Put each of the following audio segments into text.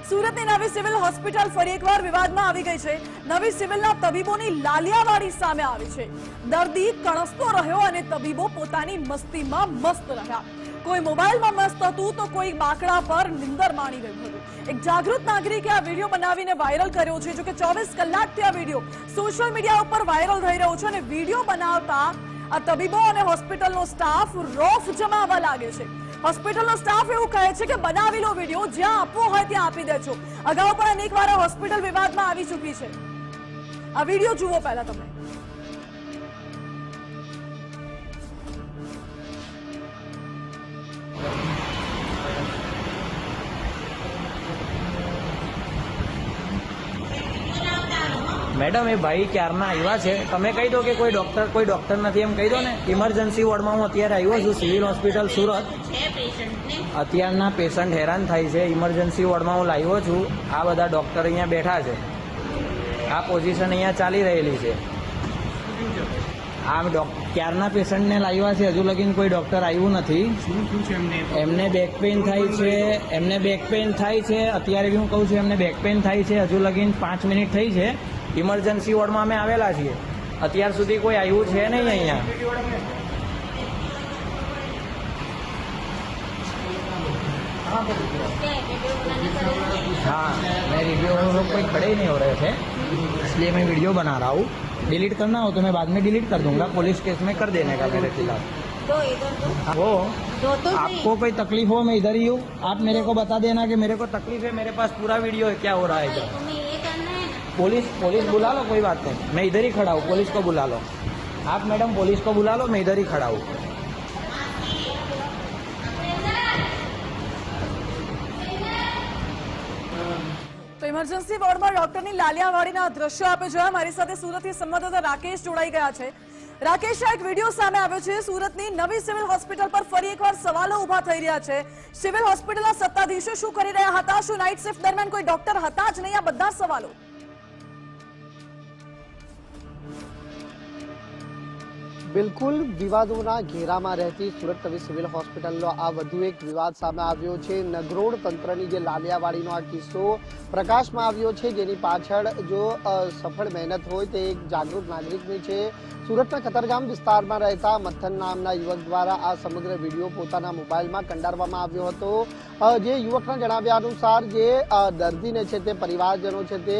સુરતની નવી civil hospital ફરી એકવાર વિવાદમાં આવી ગઈ છે। નવી સિવિલના તબીબોની લાલિયાવાડી સામે આવી છે। દર્દી કણસતો રહ્યો અને તબીબો પોતાની મસ્તીમાં મસ્ત રહ્યા। કોઈ મોબાઈલમાં મસ્ત હતું તો કોઈ બાકડા પર નિંદર માણી રહ્યું હતું। એક જાગૃત નાગરિકે આ વિડીયો બનાવીને વાયરલ કર્યો છે। જો કે 24 કલાકથી આ વિડીયો સોશિયલ મીડિયા ઉપર વાયરલ થઈ રહ્યો છે અને વિડીયો બનાવતા આ તબીબો અને હોસ્પિટલનો સ્ટાફ રોફ જમાવવા લાગે છે। હોસ્પિટલનો સ્ટાફ એવું કહે છે કે બનાવેલો વિડીયો જ્યાં આપવો હોય ત્યાં આપી દેજો। અગાઉ પણ અનેક વાર હોસ્પિટલ વિવાદમાં આવી ચૂકી છે। આ વિડીયો જુઓ પહેલા તમે। मैडम ये भाई क्यारना आव्या छे तमे कही दो कि कोई डॉक्टर नहीं एम कही दो ने। इमरजन्सी वोर्ड में हूँ अत्यारे आव्यो छुं सिविल होस्पिटल सूरत। अत्यारना पेशंट हैरान थाय छे। इमरजन्सी वोर्ड में हूँ लाव्यो छुं। आ बधा डॉक्टर अहींया बैठा छे। आ पोजीशन अहींया चाली रहेली छे। आ क्यारना पेशंट ने लाव्या छे हजू लगीन कोई डॉक्टर आव्युं नथी। एमने बेक पेन थाय छे। अत्यारे बी हूँ कहूं छुं एमने बेक पेन थाय छे। हजू लगीन 5 मिनिट थई छे। इमरजन्सी वोर्ड में अमे आवेला छीए। अत्यार सुधी कोई आव्युं छे नहीं अहींया। हाँ मैं वीडियो लोग कोई खड़े ही नहीं हो रहे थे इसलिए मैं वीडियो बना रहा हूँ। डिलीट करना हो तो मैं बाद में डिलीट कर दूंगा। पुलिस केस में कर देने का मेरे खिलाफ। तो इधर वो आपको कोई तकलीफ हो मैं इधर ही हूँ। आप मेरे को बता देना कि मेरे को तकलीफ है। मेरे पास पूरा वीडियो है क्या हो रहा है इधर। तुम्हें ये करना है ना। पुलिस बुला लो कोई बात नहीं। मैं इधर ही खड़ा हूँ। पुलिस को बुला लो आप मैडम। पुलिस को बुला लो मैं इधर ही खड़ा हूँ। तो इमरजन्सी वोर्ड में डॉक्टर ની લાલિયાવાડીના દ્રશ્યો આપે જોયા। મારી સાથે સુરતથી સંવાદદાતા રાકેશ જોડાઈ ગયા છે। રાકેશ, એક વિડીયો સામે આવ્યો છે। સુરતની નવી સિવિલ હોસ્પિટલ પર ફરી એકવાર સવાલો ઉભા થઈ રહ્યા છે। સિવિલ હોસ્પિટલના સત્તાધીશો શું કરી રહ્યા હતા? શું નાઇટ શિફ્ટ દરમિયાન કોઈ ડોક્ટર હતા જ નહીં? આ બધા સવાલો। બિલકુલ વિવાદોના ઘેરામાં રહેતી સુરત નવી સિવિલ હોસ્પિટલનો આ વધુ એક વિવાદ સામે આવ્યો છે। નગરોડ તંત્રની જે લાલિયાવાડીનો આ કિસ્સો પ્રકાશમાં આવ્યો છે, જેની પાછળ જો સફળ મહેનત હોય તે એક જાગૃત નાગરિકની છે। સુરતના કતારગામ વિસ્તારમાં રહેતા મથન નામના યુવક દ્વારા આ સમગ્ર વિડીયો પોતાના મોબાઈલમાં કંડારવામાં આવ્યો હતો। જે યુવકના જણાવ્યા અનુસાર જે દર્દીને છે તે પરિવારજનો છે તે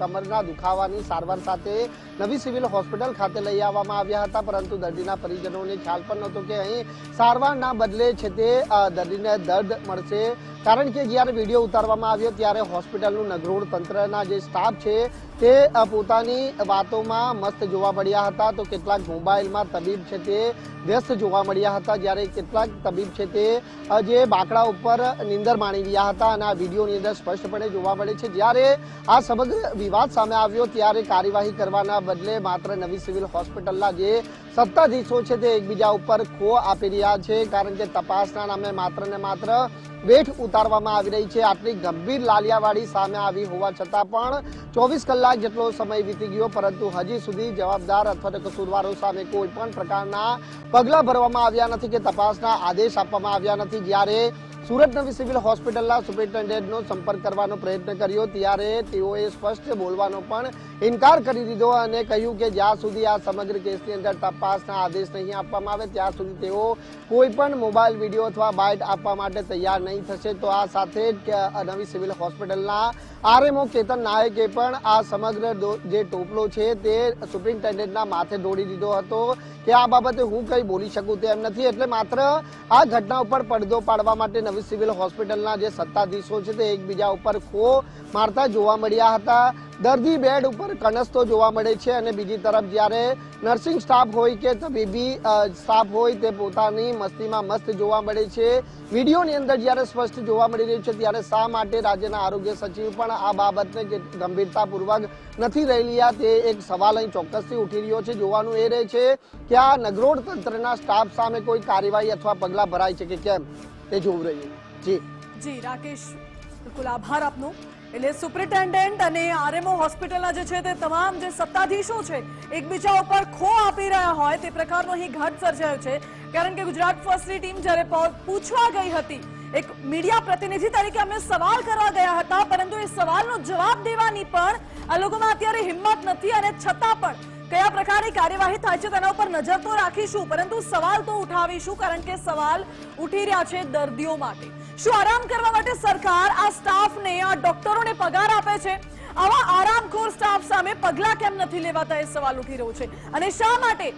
કમરના દુખાવાની સારવાર સાથે નવી સિવિલ હોસ્પિટલ ખાતે લઈ આવવામાં આવ્યા હતા, પરંતુ દર્દીના પરિજનોને ખ્યાલ પણ નહોતો કે અહીં સારવારના બદલે છે તે દર્દીને દર્દ મળશે। કારણ કે જ્યારે વિડીયો ઉતારવામાં આવ્યો ત્યારે હોસ્પિટલનું નગરોડ તંત્રના જે સ્ટાફ છે તે પોતાની વાતોમાં મસ્ત જોવા મળ્યા હતા, તો કેટલાક મોબાઈલમાં તબીબ છે તે વ્યસ્ત જોવા મળ્યા હતા, જ્યારે કેટલાક તબીબ છે તે જે બાકડા ઉપર નિંદર માણી રહ્યા હતા અને આ વિડીયોની અંદર સ્પષ્ટપણે જોવા મળે છે। જ્યારે આ સમગ્ર વિવાદ સામે આવ્યો ત્યારે કાર્યવાહી કરવાના બદલે માત્ર નવી સિવિલ હોસ્પિટલના જે સત્તાધીશો છે તે એકબીજા ઉપર ખો આપી રહ્યા છે, કારણ કે તપાસના નામે માત્ર ને માત્ર વેઠ ઉતારવામાં આવી રહી છે। આટલી ગંભીર લાલિયાવાડી સામે આવી હોવા છતાં પણ 24 કલાક જેટલો સમય વીતી ગયો, પરંતુ હજી સુધી જવાબદાર અથવા તો કસૂરવારો સામે કોઈ પણ પ્રકારના પગલાં ભરવામાં આવ્યા નથી કે તપાસના આદેશ આપવામાં આવ્યા નથી। જ્યારે સુરત નવી સિવિલ હોસ્પિટલના સુપરિન્ટેન્ડન્ટનો સંપર્ક કરવાનો પ્રયત્ન કર્યો ત્યારે તેઓએ સ્પષ્ટ બોલવાનો પણ ઇનકાર કરી દીધો અને કહ્યું કે જ્યાં સુધી આ સમગ્ર કેસની અંદર તપાસના આદેશ નહીં આપવામાં આવે ત્યાં સુધી તેઓ કોઈ પણ મોબાઈલ વિડીયો અથવા બાઇટ આપવા માટે તૈયાર નહીં થશે। તો આ સાથે જ નવી સિવિલ હોસ્પિટલના આરએમઓ કેતન નાયકે પણ આ સમગ્ર જે ટોપલો છે તે સુપરિન્ટેન્ડન્ટના માથે ઢોળી દીધો હતો કે આ બાબતે હું કંઈ બોલી શકું તેમ નથી। એટલે માત્ર આ ઘટના ઉપર પડદો પાડવા માટે નવી સિવિલ હોસ્પિટલના જે સત્તાધીશો છે તે એકબીજા ઉપર ખો મારતા જોવા મળ્યા હતા। દર્દી બેડ ઉપર કણસતો જોવા મળે છે અને બીજી તરફ જ્યારે નર્સિંગ સ્ટાફ હોય કે તબીબી સ્ટાફ હોય તે પોતાની મસ્તીમાં મસ્ત જોવા મળે છે। વિડીયોની અંદર જ્યારે સ્પષ્ટ જોવા મળી રહ્યું છે ત્યારે શા માટે રાજ્યના આરોગ્ય સચિવ પણ આ બાબતને ગંભીરતાપૂર્વક નથી લઈ રહ્યા તે એક સવાલ અહીં ચોક્કસથી ઉઠી રહ્યો છે। જોવાનું એ રહે છે કે આ નગરોડ તંત્રના સ્ટાફ સામે કોઈ કાર્યવાહી અથવા પગલાં ભરાય છે કે કેમ તે જોવું રહ્યું। જી રાકેશ, બિલકુલ આભાર આપનો। એટલે સુપરિન્ટેન્ડન્ટ અને આરએમઓ હોસ્પિટલના જે છે તે તમામ જે સત્તાધીશો છે એકબીજા ઉપર ખો આપી રહ્યા હોય તે પ્રકારનો અહીં ઘટ સર્જાયો છે। કારણ કે ગુજરાત ફર્સ્ટની ટીમ જ્યારે પૂછવા ગઈ હતી એક મીડિયા પ્રતિનિધિ તરીકે અમે સવાલ કરવા ગયા હતા, પરંતુ એ સવાલનો જવાબ દેવાની પણ આ લોકોમાં અત્યારે હિંમત નથી, અને છતાં પણ કયા પ્રકારની કાર્યવાહી થાય છે તેના ઉપર નજર તો રાખીશું, પરંતુ સવાલ તો ઉઠાવીશું, કારણ કે સવાલ ઉઠી રહ્યા છે દર્દીઓ માટે. શું આરામ કરવા માટે સરકાર આ સ્ટાફને, આ ડોક્ટરોને પગાર આપે છે? આવા આરામખોર સ્ટાફ સામે પગલા કેમ નથી લેવાતા એ સવાલ ઉઠી રહ્યો છે. અને શા માટે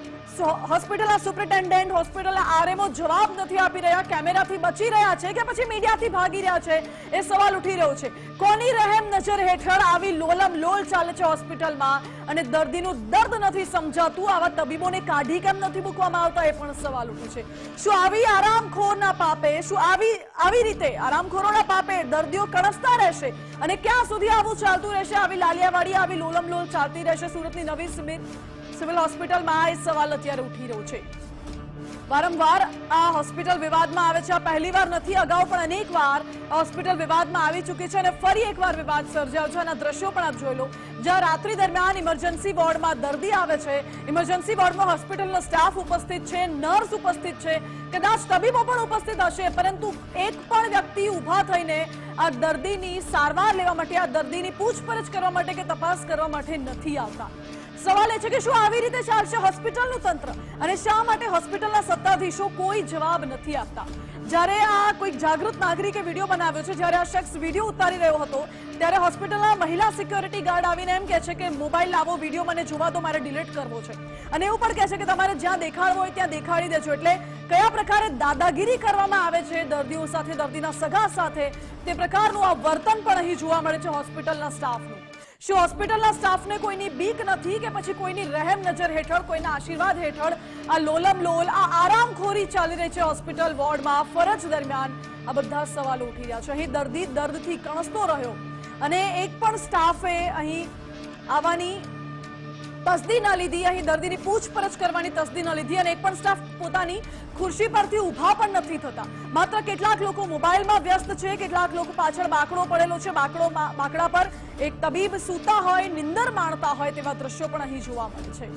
હોસ્પિટલના સુપ્રિન્ટેન્ડન્ટ, હોસ્પિટલના આરએમઓ જવાબ નથી આપી રહ્યા, કેમેરાથી બચી રહ્યા છે કે પછી મીડિયાથી ભાગી રહ્યા છે, એ સવાલ ઉઠી રહ્યો છે. કોની રહેમ નજર હેઠળ આવી લોલમ લોલ ચાલે છે હોસ્પિટલમાં, અને દર્દીનું દર્દ નથી સમજાતું? આવા તબીબોને કાઢી કેમ નથી મૂકવામાં આવતા એ પણ સવાલ ઉઠે છે. શું આવી આરામખોરના પાપે, શું આવી રીતે આરામખોરોના પાપે દર્દીઓ કણસતા રહેશે? અને ક્યાં સુધી આવું ચાલતું રહેશે? આવી લાલિયાવાડી, આવી લોલમ લોલ ચાલતી રહેશે સુરતની નવી સિવિલ હોસ્પિટલમાં? આ સવાલ અત્યારે ઉઠી રહ્યો છે. વારંવાર આ હોસ્પિટલ વિવાદમાં આવે છે. આ પહેલી વાર નથી, અગાઉ પણ અનેક વાર હોસ્પિટલ વિવાદમાં આવી ચૂકી છે, અને ફરી એકવાર વિવાદ સર્જાયો છે. અને દ્રશ્યો પણ આપ જોઈ લો, જ્યાં રાત્રિ દરમિયાન ઇમરજન્સી વોર્ડમાં દર્દી આવે છે, ઇમરજન્સી વોર્ડમાં હોસ્પિટલનો સ્ટાફ ઉપસ્થિત છે, નર્સ ઉપસ્થિત છે, કદાચ તબીબો પણ ઉપસ્થિત હશે, પરંતુ એક પણ વ્યક્તિ ઊભા થઈને આ દર્દીની સારવાર લેવા માટે, આ દર્દીની પૂછપરછ કરવા માટે કે તપાસ કરવા માટે નથી આવતા. સવાલ એ છે કે શું આવી રીતે ચાલશે હોસ્પિટલનું તંત્ર, અને શા માટે હોસ્પિટલના સત્તાધીશો કોઈ જવાબ નથી આપતા? જ્યારે આ કોઈ જાગૃત નાગરિકે વિડીયો બનાવ્યો છે, જ્યારે આ શખ્સ વિડીયો ઉતારી રહ્યો હતો, ત્યારે હોસ્પિટલના મહિલા સિક્યોરિટી ગાર્ડ આવીને એમ કહે છે કે મોબાઈલ લાવો, વિડીયો મને જોવા દો, મારે ડિલીટ કરવો છે. અને એવું પણ કહે છે કે તમારે જ્યાં દેખાડવો હોય ત્યાં દેખાડી દેજો. એટલે કયા પ્રકારે દાદાગીરી કરવામાં આવે છે દર્દીઓ સાથે, દર્દીના સગા સાથે, તે પ્રકારનું આ વર્તન પણ અહીં જોવા મળે છે હોસ્પિટલના સ્ટાફનું. શું હોસ્પિટલના સ્ટાફને કોઈની બીક નથી, કે પછી કોઈની રહેમ નજર હેઠળ, કોઈના આશીર્વાદ હેઠળ આ લોલમ લોલ, આ આરામખોરી ચાલી રહી છે હોસ્પિટલ વોર્ડમાં ફરજ દરમિયાન? આ બધા સવાલો ઉઠી રહ્યા છે. અહીં દર્દી દર્દથી કણસતો રહ્યો, અને એક પણ સ્ટાફે અહીં આવવાની તસ્દી ન લીધી, અહીં દર્દીની પૂછપરછ કરવાની તસ્દી ન લીધી, અને એક પણ સ્ટાફ પોતાની ખુરશી પરથી ઊભા પણ નથી થતા. માત્ર કેટલાક લોકો મોબાઈલમાં વ્યસ્ત છે, કેટલાક લોકો પાછળ બાકડો પડેલો છે, બાકડા પર એક તબીબ સૂતા હોય, નિંદર માણતા હોય તેવા દ્રશ્યો પણ અહીં જોવા મળે છે.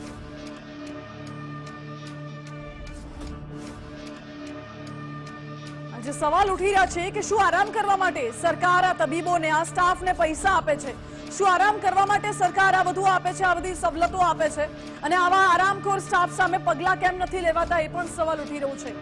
જે સવાલ ઉઠી રહ્યા છે કે શું આરામ કરવા માટે સરકાર આ તબીબોને, આ સ્ટાફને પૈસા આપે છે? શું આરામ કરવા માટે સરકાર આ બધું આપે છે, આ બધી સવલતો આપે છે? અને આવા આરામખોર સ્ટાફ સામે પગલા કેમ નથી લેવાતા એ પણ સવાલ ઉઠી રહ્યો છે.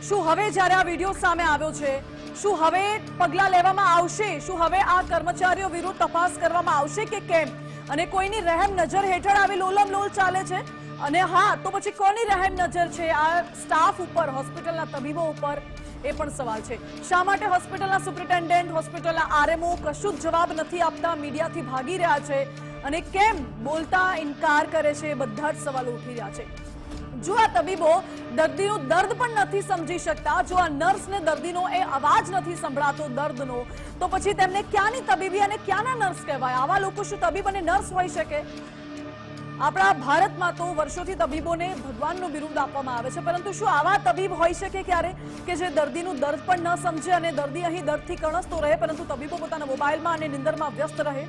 શું હવે જ્યારે આ વિડીયો સામે આવ્યો છે, શું હવે પગલા લેવામાં આવશે? શું હવે આ કર્મચારીઓ વિરુદ્ધ તપાસ કરવામાં આવશે કે કેમ? અને કોઈની રહેમ નજર હેઠળ આવી લોલમ લોલ ચાલે છે? અને હા, તો પછી કોની રહેમ નજર છે આ સ્ટાફ ઉપર, હોસ્પિટલના તબીબો ઉપર? એ પણ સવાલ છે. શા માટે હોસ્પિટલના સુપ્રિન્ટેન્ડન્ટ, હોસ્પિટલના આરએમઓ કશું જ જવાબ નથી આપતા, મીડિયાથી ભાગી રહ્યા છે, અને કેમ બોલતા ઇનકાર કરે છે? બધા જ સવાલો ઉઠી રહ્યા છે. જો આ તબીબો દર્દીનું દર્દ પણ નથી સમજી શકતા, જો આ નર્સને દર્દીનો એ અવાજ નથી સંભળાતો દર્દનો, તો પછી તેમને ક્યાંની તબીબી અને ક્યાંના નર્સ કહેવાય? આવા લોકો શું તબીબ અને નર્સ હોઈ શકે? આપણા ભારતમાં તો વર્ષોથી તબીબોને ભગવાનનું બિરુદ આપવામાં આવે છે, પરંતુ શું આવા તબીબ હોઈ શકે ક્યારે કે જે દર્દીનું દર્દ પણ ન સમજે, અને દર્દી અહીં દર્દથી કણસતો રહે, પરંતુ તબીબો પોતાના મોબાઈલમાં અને નિંદરમાં વ્યસ્ત રહે?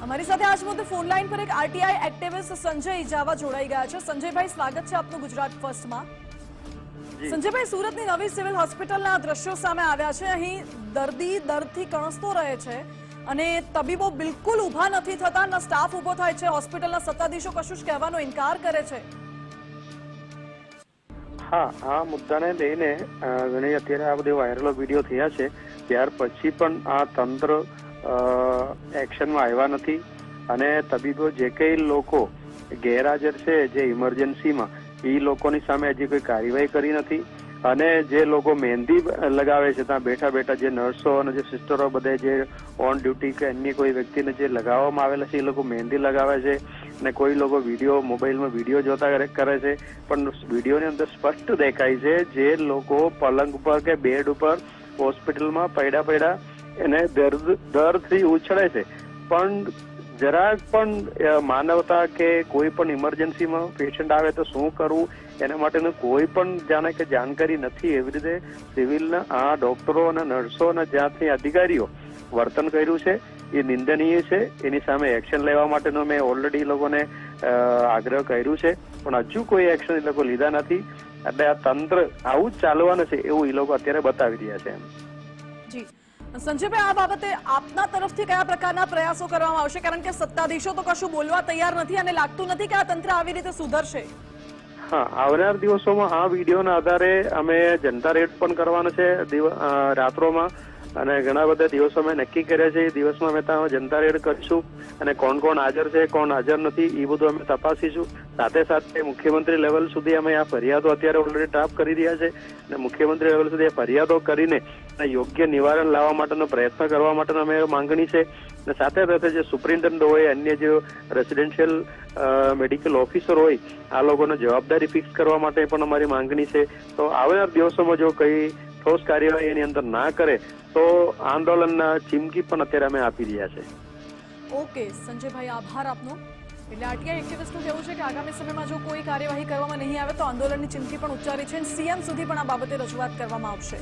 અમારી સાથે આજ મુદ્દે ફોન લાઈન પર એક આરટીઆઈ એક્ટિવિસ્ટ સંજય ઇજાવા જોડાઈ ગયા છે. સંજયભાઈ, સ્વાગત છે આપનું ગુજરાત ફર્સ્ટમાં. સંજયભાઈ, સુરતની નવી સિવિલ હોસ્પિટલના દ્રશ્યો સામે આવ્યા છે. અહીં દર્દી દર્દથી કણસતો રહે છે, અને તબીબો બિલકુલ ઊભા નથી થતા, ન સ્ટાફ ઊભો થાય છે, હોસ્પિટલના સત્તાધીશો કશું જ કહેવાનો ઇનકાર કરે છે. હા, આ મુદ્દાને લઈને ઘણી અત્યારે આ બધી વાયરલ વિડીયો થયા છે, ત્યાર પછી પણ આ તંત્ર એક્શનમાં આવ્યા નથી, અને તબીબો જે કઈ લોકો ગેરહાજર છે જે ઇમરજન્સીમાં, એ લોકોની સામે હજી કોઈ કાર્યવાહી કરી નથી. અને જે લોકો મહેંદી લગાવે છે ત્યાં બેઠા બેઠા, જે નર્સો અને જે સિસ્ટરો બધે જે ઓન ડ્યુટી કે અન્ય કોઈ વ્યક્તિને જે લગાવવામાં આવેલા છે, એ લોકો મહેંદી લગાવે છે, અને કોઈ લોકો વિડીયો, મોબાઈલમાં વિડીયો જોતા કરે છે. પણ વિડીયોની અંદર સ્પષ્ટ દેખાય છે જે લોકો પલંગ ઉપર કે બેડ ઉપર હોસ્પિટલમાં પડ્યા એને દર્દથી ઉછળે છે, પણ જરાક પણ માનવતા કે કોઈ પણ ઇમરજન્સીમાં પેશન્ટ આવે તો શું કરવું એના માટેનું કોઈ પણ જાણે કે જાણકારી નથી. એવી રીતે સિવિલના આ ડોક્ટરો અને નર્સો અને જ્યાંથી અધિકારીઓ વર્તન કર્યું છે એ નિંદનીય છે. એની સામે એક્શન લેવા માટેનો મેં ઓલરેડી લોકોને આગ્રહ કર્યું છે, પણ હજુ કોઈ એક્શન એ લોકો લીધા નથી. એટલે આ તંત્ર આવું જ ચાલવાનું છે એવું એ લોકો અત્યારે બતાવી રહ્યા છે. જી સંજયભાઈ, આ બાબતે આપના તરફથી કયા પ્રકારના પ્રયાસો કરવામાં આવશે? કારણ કે સત્તાધીશો તો કશું બોલવા તૈયાર નથી અને લાગતું નથી કે આ તંત્ર આવી રીતે સુધરશે. હા, આવનાર દિવસોમાં આ વિડીયોના આધારે અમે જનતા રેડ પણ કરવાનો છે રાત્રોમાં, અને ઘણા બધા દિવસો અમે નક્કી કર્યા છે. એ દિવસમાં અમે ત્યાં જનતા રેડ કરીશું અને કોણ કોણ હાજર છે, કોણ હાજર નથી, એ બધું અમે તપાસીશું. સાથે સાથે મુખ્યમંત્રી લેવલ સુધી અમે આ ફરિયાદો અત્યારે ઓલરેડી ડ્રાફ્ટ કરી રહ્યા છે, અને મુખ્યમંત્રી લેવલ સુધી આ ફરિયાદો કરીને યોગ્ય નિવારણ લાવવા માટેનો પ્રયત્ન કરવા માટેનો અમે માંગણી છે. અને સાથે સાથે જે સુપ્રિન્ટેન્ડન્ટ હોય, અન્ય જે રેસિડેન્શિયલ મેડિકલ ઓફિસર હોય, આ લોકોને જવાબદારી ફિક્સ કરવા માટે પણ અમારી માંગણી છે. તો આવનાર દિવસોમાં જો કઈ ઠોસ કાર્યવાહી એની અંદર ના કરે તો આંદોલનના ચીમકી પણ અત્યારે અમે આપી રહ્યા છે. ઓકે સંજયભાઈ, આભાર આપનો. એટલે આરટીઆઈ એક્ટિવિસ્ટનું કહેવું છે કે આગામી સમયમાં જો કોઈ કાર્યવાહી કરવામાં નહીં આવે તો આંદોલનની ચીમકી પણ ઉચ્ચારી છે, સીએમ સુધી પણ આ બાબતે રજૂઆત કરવામાં આવશે.